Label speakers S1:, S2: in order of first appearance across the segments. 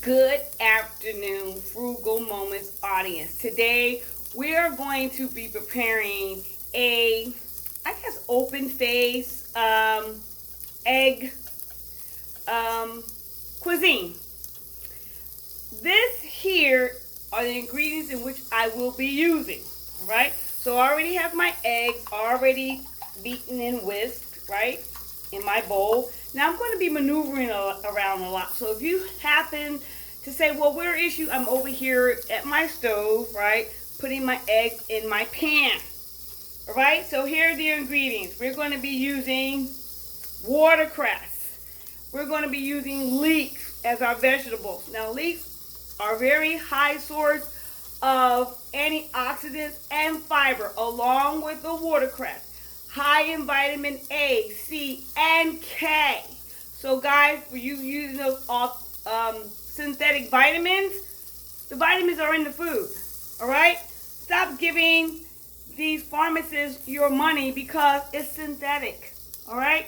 S1: Good afternoon, Frugal Moments audience. Today we are going to be preparing open face egg cuisine. This here are the ingredients in which I will be using. All right. So I already have my eggs already beaten and whisked, right, in my bowl. Now I'm going to be maneuvering around a lot. So if you happen to say, well, where is you? I'm over here at my stove, right, putting my eggs in my pan. All right, so here are the ingredients. We're going to be using watercress. We're going to be using leeks as our vegetables. Now, leeks are a very high source of antioxidants and fiber, along with the watercress. High in vitamin A, C, and K. So, guys, for you using those synthetic vitamins, the vitamins are in the food. All right? Stop giving these pharmacists your money because it's synthetic. All right?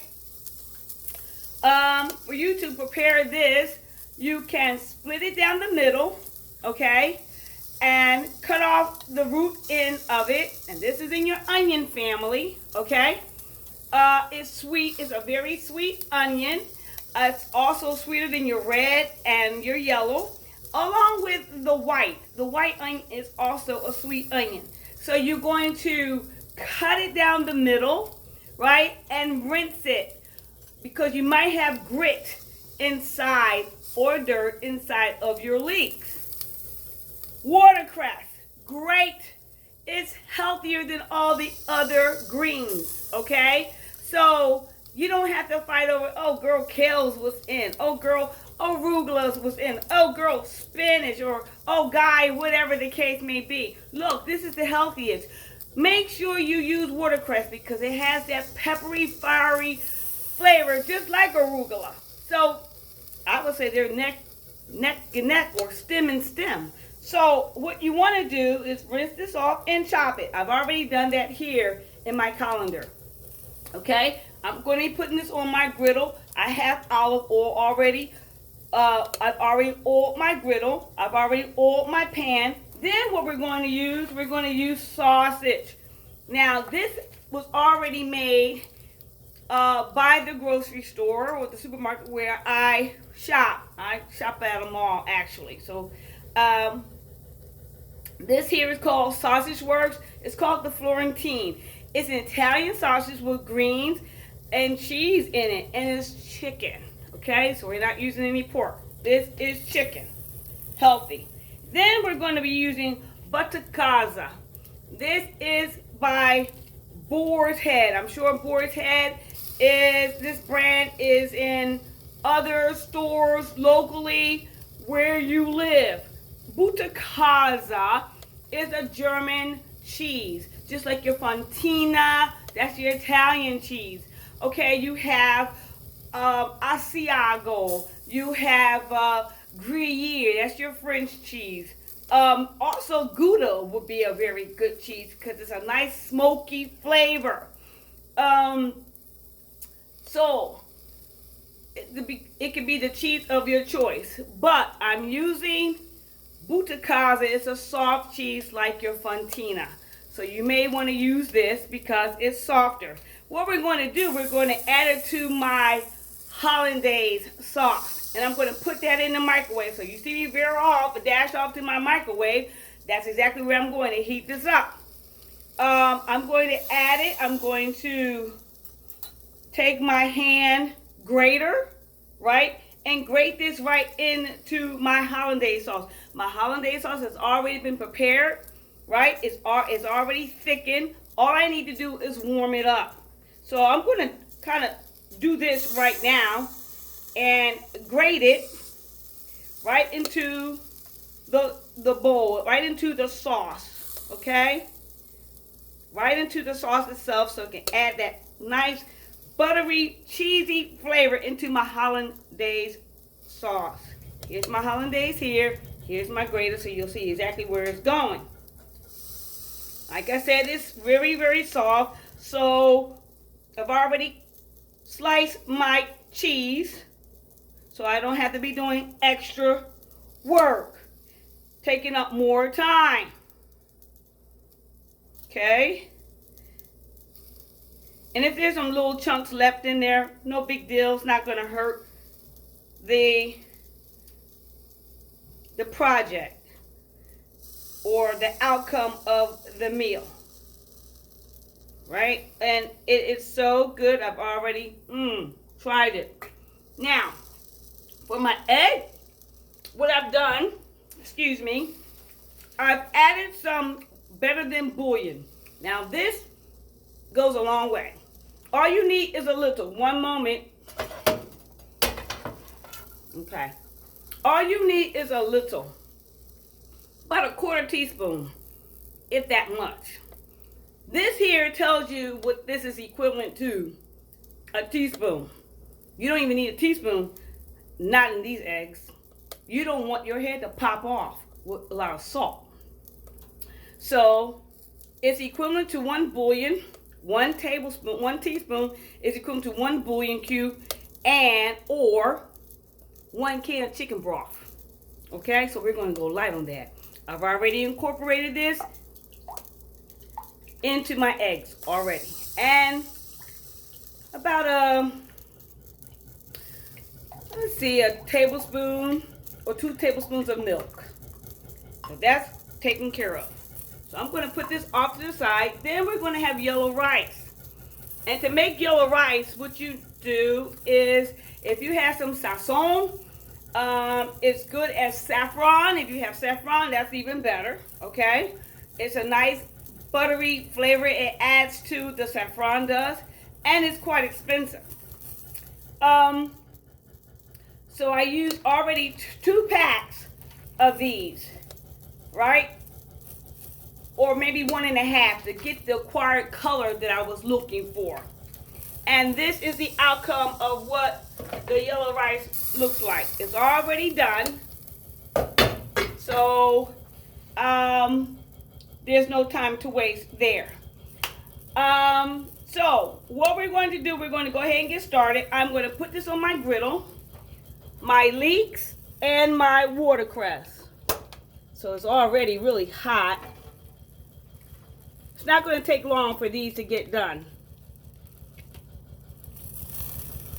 S1: For you to prepare this, you can split it down the middle, okay, and cut off the root end of it. And this is in your onion family, okay? It's sweet. It's a very sweet onion. It's also sweeter than your red and your yellow, along with the white. The white onion is also a sweet onion. So you're going to cut it down the middle, right, and rinse it, because you might have grit inside or dirt inside of your leeks. Watercress, great. It's healthier than all the other greens, okay? So you don't have to fight over, oh, girl, kales was in. Oh, girl, arugula was in. Oh, girl, spinach, or, oh, guy, whatever the case may be. Look, this is the healthiest. Make sure you use watercress because it has that peppery, fiery flavor, just like arugula. So I would say they're neck and neck, or stem and stem. So what you want to do is rinse this off and chop it. I've already done that here in my colander. Okay, I'm going to be putting this on my griddle. I have olive oil already. I've already oiled my griddle. I've already oiled my pan. Then what we're going to use sausage. Now this was already made by the grocery store or the supermarket where I shop. I shop at a mall, actually. So this here is called Sausage Works. It's called the Florentine. It's an Italian sausage with greens and cheese in it, and it's chicken. Okay, so we're not using any pork. This is chicken, healthy. Then we're going to be using watercress. This is by Boar's Head. I'm sure Boar's Head this brand is in other stores locally where you live. Watercress is a German cheese, just like your Fontina. That's your Italian cheese. Okay, you have Asiago. You have Gruyere. That's your French cheese. Also, Gouda would be a very good cheese because it's a nice smoky flavor. So it could be the cheese of your choice, but I'm using watercress. It's a soft cheese like your Fontina, so you may want to use this because it's softer. What we're going to do, we're going to add it to my hollandaise sauce, and I'm going to put that in the microwave. So you see me veer off, dash off to my microwave. That's exactly where I'm going to heat this up. I'm going to add it. I'm going to take my hand grater, right, and grate this right into my hollandaise sauce. My hollandaise sauce has already been prepared, right? It's already thickened. All I need to do is warm it up. So I'm going to kind of do this right now and grate it right into the bowl, right into the sauce, okay? Right into the sauce itself, so it can add that nice buttery, cheesy flavor into my hollandaise sauce. Here's my hollandaise here. Here's my grater, so you'll see exactly where it's going. Like I said, it's very, very soft. So I've already sliced my cheese, so I don't have to be doing extra work, taking up more time. Okay? And if there's some little chunks left in there, no big deal. It's not going to hurt the project or the outcome of the meal. Right? And it is so good. I've already tried it. Now, for my egg, what I've done, excuse me, I've added some better than bouillon. Now this goes a long way. All you need is a little. One moment. Okay. All you need is a little. About a quarter teaspoon, if that much. This here tells you what this is equivalent to. A teaspoon. You don't even need a teaspoon, not in these eggs. You don't want your head to pop off with a lot of salt. So it's equivalent to one bouillon, 1 tablespoon, 1 teaspoon is equivalent to 1 bouillon cube and or 1 can of chicken broth. Okay, so we're going to go light on that. I've already incorporated this into my eggs already. And about let's see, a tablespoon or 2 tablespoons of milk. So that's taken care of. So I'm going to put this off to the side. Then we're going to have yellow rice. And to make yellow rice, what you do is, if you have some sazon, it's good as saffron. If you have saffron, that's even better. Okay? It's a nice buttery flavor. It adds to the saffron does. And it's quite expensive. So I used already 2 packs of these, right? Or maybe 1.5 to get the acquired color that I was looking for. And this is the outcome of what the yellow rice looks like. It's already done. So there's no time to waste there. So what we're going to do, we're going to go ahead and get started. I'm going to put this on my griddle, my leeks, and my watercress. So it's already really hot. It's not going to take long for these to get done.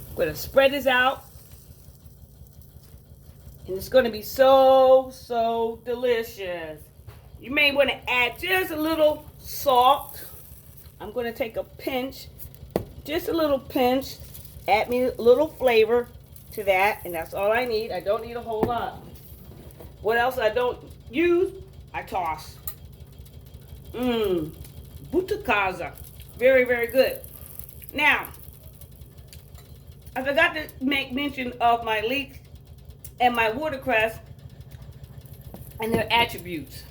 S1: I'm going to spread this out. And it's going to be so, so delicious. You may want to add just a little salt. I'm going to take a pinch, just a little pinch, add me a little flavor to that, and that's all I need. I don't need a whole lot. What else I don't use, I toss. Butakaza. Very, very good. Now, I forgot to make mention of my leeks and my watercress and their attributes.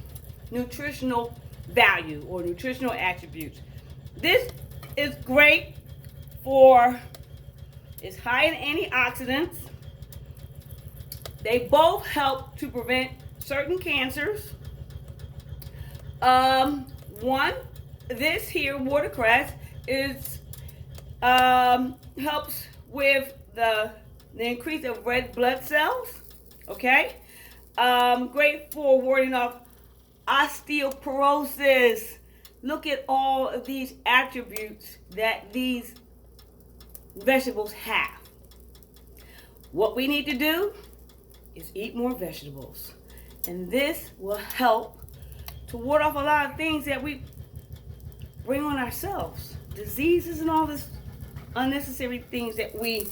S1: Nutritional value or nutritional attributes. This is great for, it's high in antioxidants. They both help to prevent certain cancers. This here watercress is helps with the increase of red blood cells. Okay, great for warding off osteoporosis. Look at all of these attributes that these vegetables have. What we need to do is eat more vegetables, and this will help to ward off a lot of things that we bring on ourselves, diseases and all this unnecessary things that we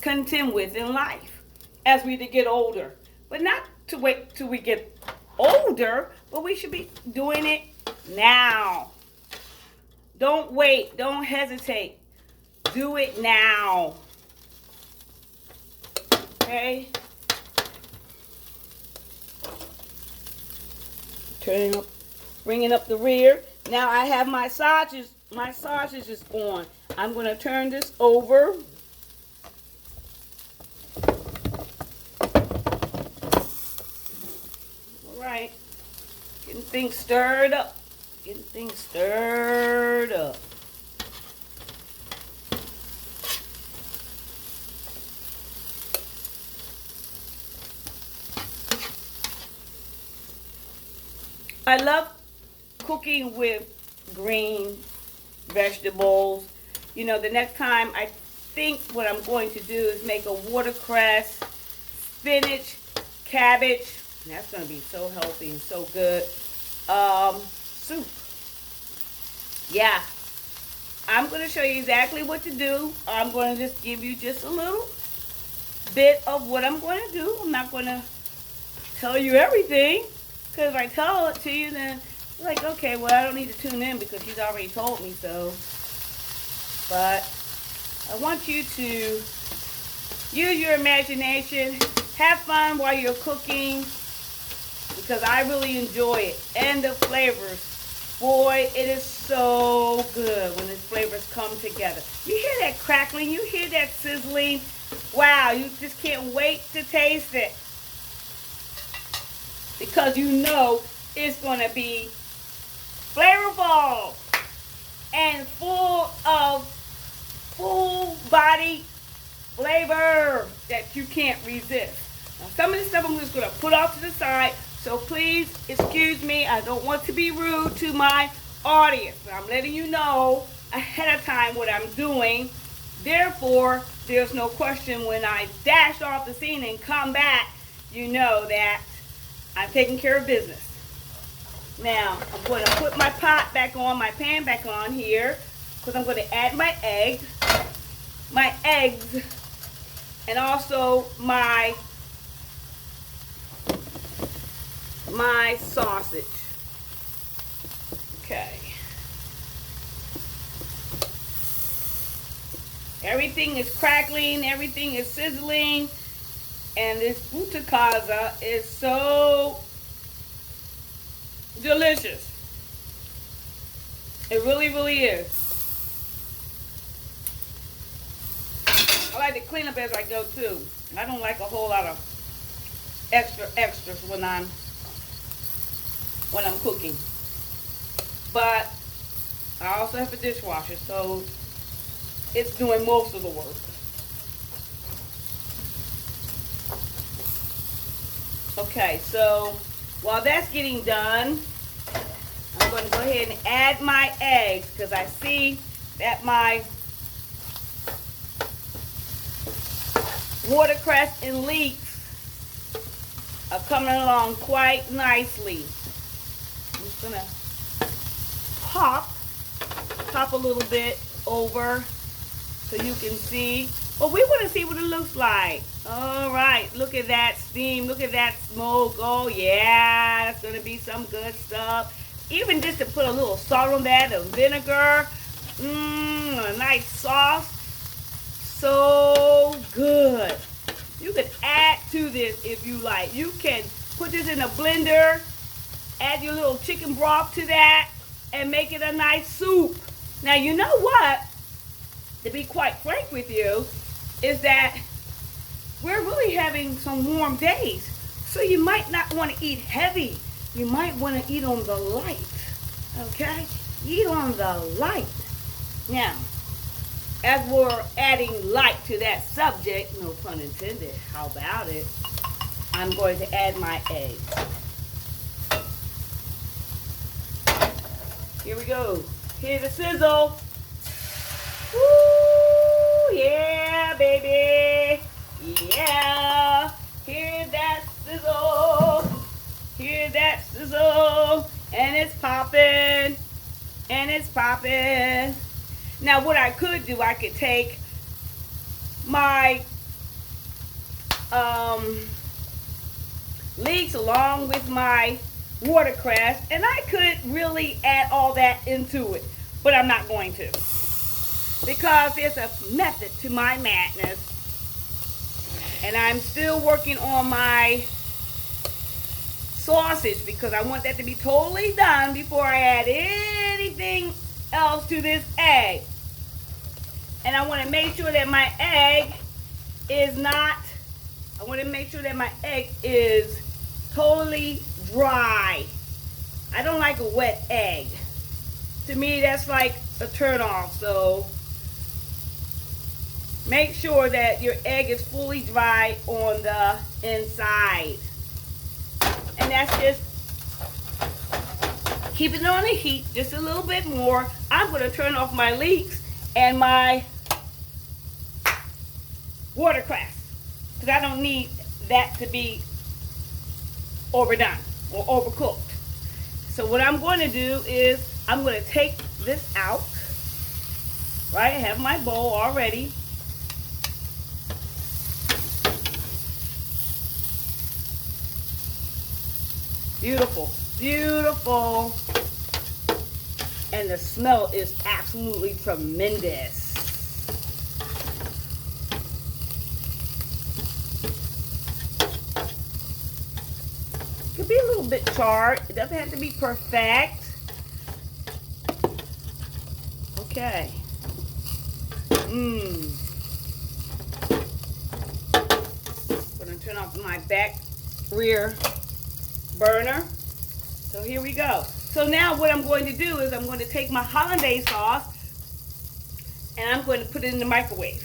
S1: contend with in life as we get older. But not to wait till we get older, but we should be doing it now. Don't wait, don't hesitate. Do it now. Okay? Turning up, bringing up the rear. Now I have my sausages on. I'm going to turn this over. All right. Getting things stirred up. Getting things stirred up. I love cooking with green vegetables. You know, the next time I think what I'm going to do is make a watercress, spinach, cabbage. And that's going to be so healthy and so good. Soup. Yeah. I'm going to show you exactly what to do. I'm going to just give you just a little bit of what I'm going to do. I'm not going to tell you everything, because if I tell it to you, then you're like, okay, well, I don't need to tune in because he's already told me so. But I want you to use your imagination, have fun while you're cooking, because I really enjoy it. And the flavors, boy, it is so good when the flavors come together. You hear that crackling, you hear that sizzling. Wow, you just can't wait to taste it, because you know it's going to be flavorful and full of full body flavor that you can't resist. Now, some of this stuff I'm just going to put off to the side, so please excuse me. I don't want to be rude to my audience, but I'm letting you know ahead of time what I'm doing. Therefore, there's no question when I dash off the scene and come back, you know that I'm taking care of business. Now, I'm going to put my pot back on, my pan back on here, because I'm going to add my eggs, and also my sausage. Okay. Everything is crackling, everything is sizzling, and this watercress is so delicious. It really, really is. I like to clean up as I go too. I don't like a whole lot of extras when I'm cooking. But I also have a dishwasher, so it's doing most of the work. Okay, so while that's getting done, I'm going to go ahead and add my eggs, because I see that my watercress and leeks are coming along quite nicely. I'm just going to pop a little bit over so you can see. Well, we want to see what it looks like. All right, look at that steam. Look at that smoke. Oh, yeah, that's going to be some good stuff. Even just to put a little salt on that, a vinegar, a nice sauce. So good. You can add to this if you like. You can put this in a blender, add your little chicken broth to that, and make it a nice soup. Now, you know what? To be quite frank with you, is that we're really having some warm days. So you might not want to eat heavy. You might want to eat on the light. Okay? Eat on the light. Now, as we're adding light to that subject, no pun intended, how about it? I'm going to add my eggs. Here we go. Here's the sizzle. Woo, yeah, baby. Yeah. Hear that sizzle. Hear that sizzle. And it's popping. And it's popping. Now, what I could do, I could take my leeks along with my watercress, and I could really add all that into it, but I'm not going to, because there's a method to my madness, and I'm still working on my sausage, because I want that to be totally done before I add anything else to this egg. And I want to make sure that my egg is totally dry. I don't like a wet egg. To me, that's like a turn off. So make sure that your egg is fully dry on the inside. And that's just Keeping it on the heat just a little bit more. I'm going to turn off my leeks and my watercress because I don't need that to be overdone or overcooked. So what I'm going to do is I'm going to take this out. Right, I have my bowl already. Beautiful, beautiful. And the smell is absolutely tremendous. Could be a little bit charred. It doesn't have to be perfect. Okay. Gonna turn off my back rear burner. So here we go. So now what I'm going to do is I'm going to take my hollandaise sauce and I'm going to put it in the microwave.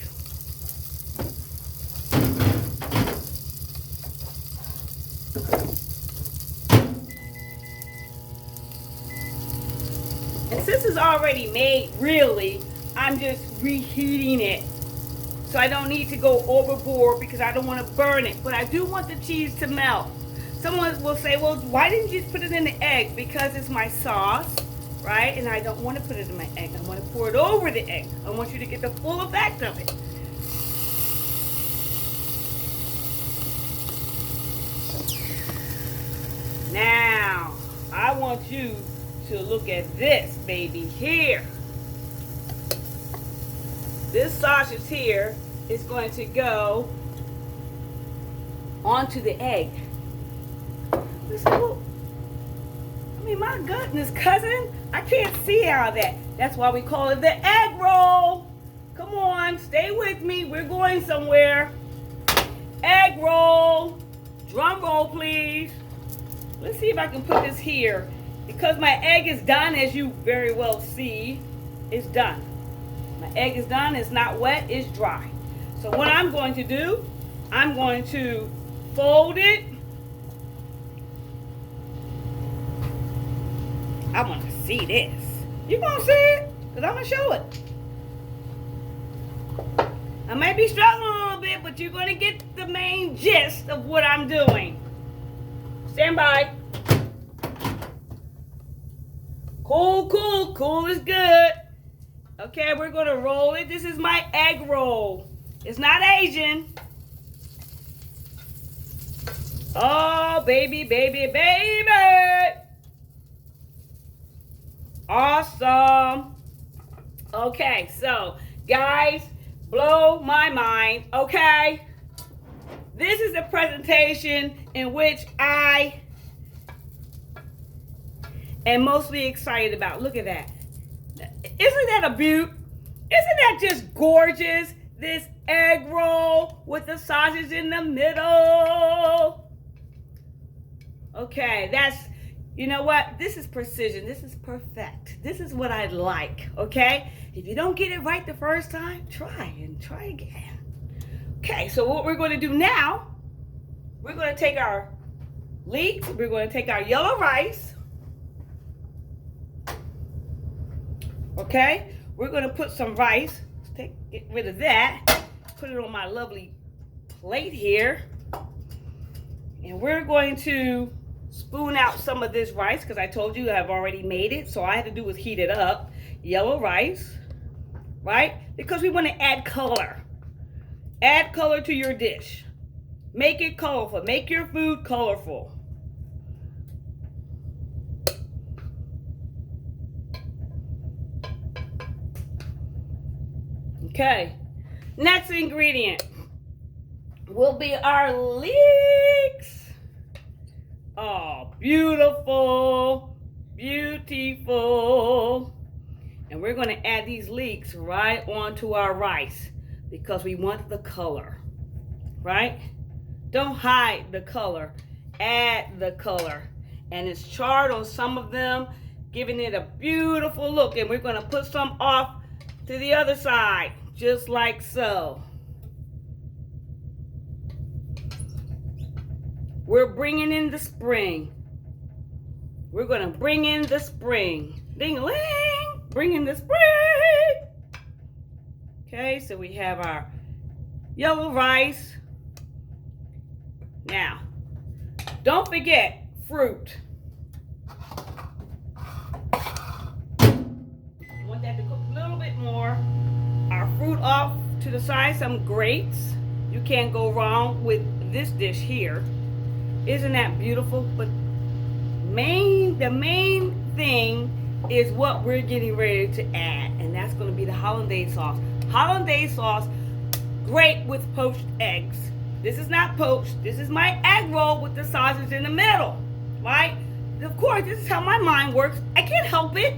S1: And since it's already made, really, I'm just reheating it. So I don't need to go overboard because I don't want to burn it. But I do want the cheese to melt. Someone will say, well, why didn't you just put it in the egg? Because it's my sauce, right? And I don't want to put it in my egg. I want to pour it over the egg. I want you to get the full effect of it. Now, I want you to look at this, baby, here. This sausage here is going to go onto the egg. I mean, my goodness, cousin, I can't see all that. That's why we call it the egg roll. Come on, stay with me. We're going somewhere. Egg roll. Drum roll, please. Let's see if I can put this here. Because my egg is done, as you very well see, it's done. My egg is done. It's not wet. It's dry. So what I'm going to do, I'm going to fold it. I want to see this. You gonna see it? Because I'm going to show it. I might be struggling a little bit, but you're going to get the main gist of what I'm doing. Stand by. Cool, cool, cool is good. Okay, we're going to roll it. This is my egg roll. It's not Asian. Oh, baby, baby, baby. Awesome. Okay, so, guys, blow my mind, okay? This is a presentation in which I am mostly excited about. Look at that. Isn't that a beaut? Isn't that just gorgeous? This egg roll with the sausage in the middle. Okay, that's, you know what? This is precision. This is perfect. This is what I like, okay? If you don't get it right the first time, try and try again. Okay, so what we're going to do now, we're going to take our leeks, we're going to take our yellow rice, okay? We're going to put some rice, get rid of that, put it on my lovely plate here, and we're going to spoon out some of this rice because I told you I've already made it, so all I have to do is heat it up. Yellow rice, right? Because we want to add color. Add color to your dish. Make it colorful. Make your food colorful. Okay. Next ingredient will be our leeks. Oh, beautiful, beautiful. And we're going to add these leeks right onto our rice because we want the color, right? Don't hide the color, add the color. And it's charred on some of them, giving it a beautiful look. And we're going to put some off to the other side, just like so. We're bringing in the spring. we're gonna bring in the spring. Ding-a-ling, bring in the spring. Okay, so we have our yellow rice. Now, don't forget fruit. Want that to cook a little bit more. Our fruit off to the side, some grapes. You can't go wrong with this dish here. Isn't that beautiful? But the main thing is what we're getting ready to add, and that's going to be the hollandaise sauce. Hollandaise sauce, great with poached eggs. This is not poached. This is my egg roll with the sausage in the middle, right? Of course, this is how my mind works. I can't help it.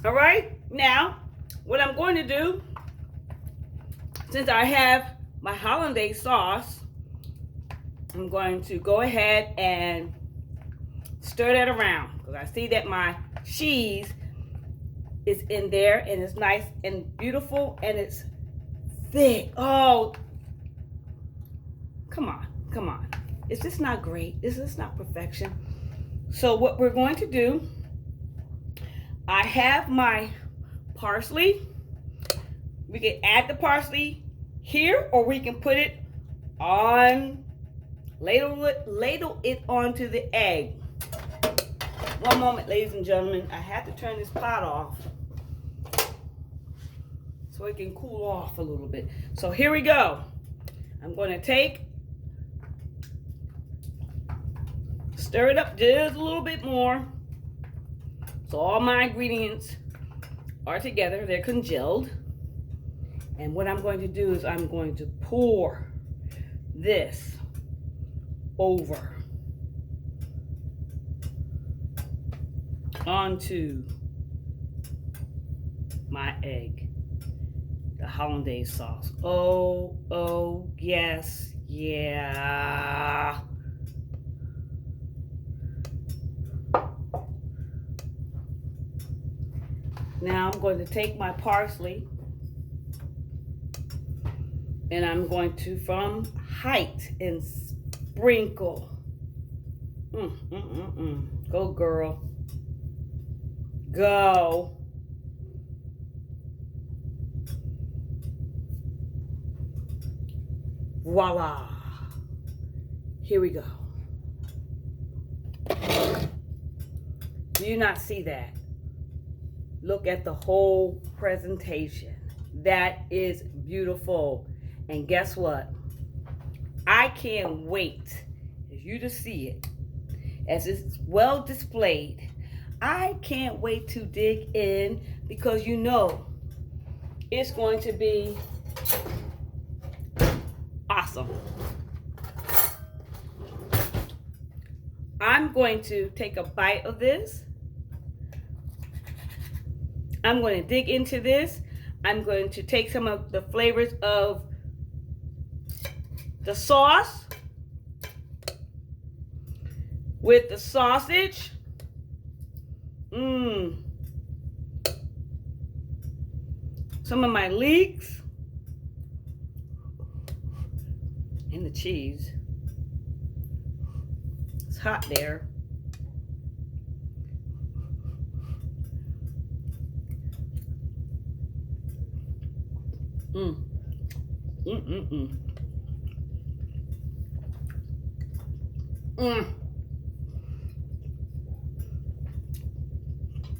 S1: All right, now what I'm going to do, since I have my hollandaise sauce, I'm going to go ahead and stir that around, because I see that my cheese is in there and it's nice and beautiful and it's thick. Oh, come on, come on. Is this not great? Is this not perfection? So what we're going to do, I have my parsley. We can add the parsley here, or we can put it on, ladle it onto the egg. One moment, ladies and gentlemen. I have to turn this pot off so it can cool off a little bit. So here we go. I'm going to stir it up just a little bit more. So all my ingredients are together, they're congealed. And what I'm going to do is I'm going to pour this over onto my egg, the hollandaise sauce. Oh, yes, yeah. Now I'm going to take my parsley and I'm going to, from height, and sprinkle. Go, girl. Go. Voila. Here we go. Do you not see that? Look at the whole presentation. That is beautiful. And guess what? I can't wait for you to see it as it's well displayed. I can't wait to dig in, because you know it's going to be awesome. I'm going to take a bite of this. I'm going to dig into this. I'm going to take some of the flavors of the sauce with the sausage. Some of my leeks and the cheese. It's hot there.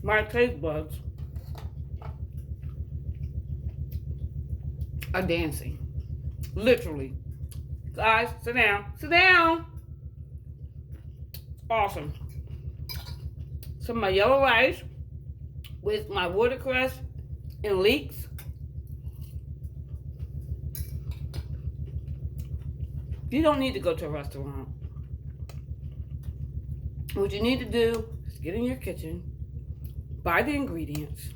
S1: My taste buds are dancing. Literally. Guys, sit down. Sit down. Awesome. Some of my yellow rice with my watercress and leeks. You don't need to go to a restaurant. What you need to do is get in your kitchen, buy the ingredients,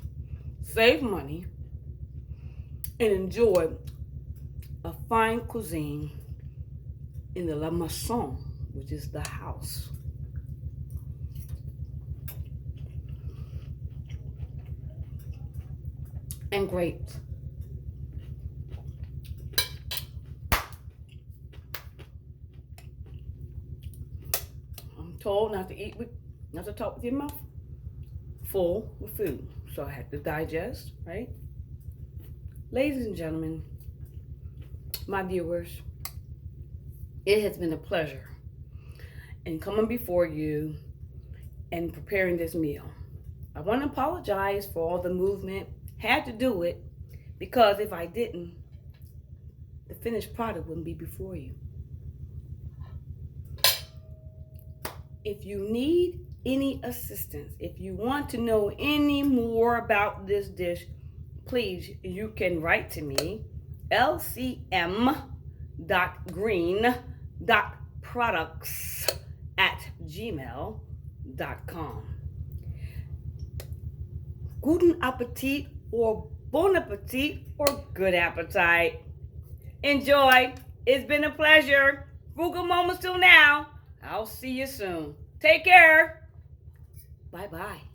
S1: save money, and enjoy a fine cuisine in the La Maison, which is the house. And grapes. told not to eat with, not to talk with your mouth full with food. So I had to digest, right? Ladies and gentlemen, my viewers, it has been a pleasure in coming before you and preparing this meal. I want to apologize for all the movement. Had to do it because if I didn't, the finished product wouldn't be before you. If you need any assistance, if you want to know any more about this dish, please, you can write to me, lcm.green.products@gmail.com. Guten Appetit or Bon Appetit or good appetite. Enjoy. It's been a pleasure. Frugal Moments till now. I'll see you soon. Take care. Bye-bye.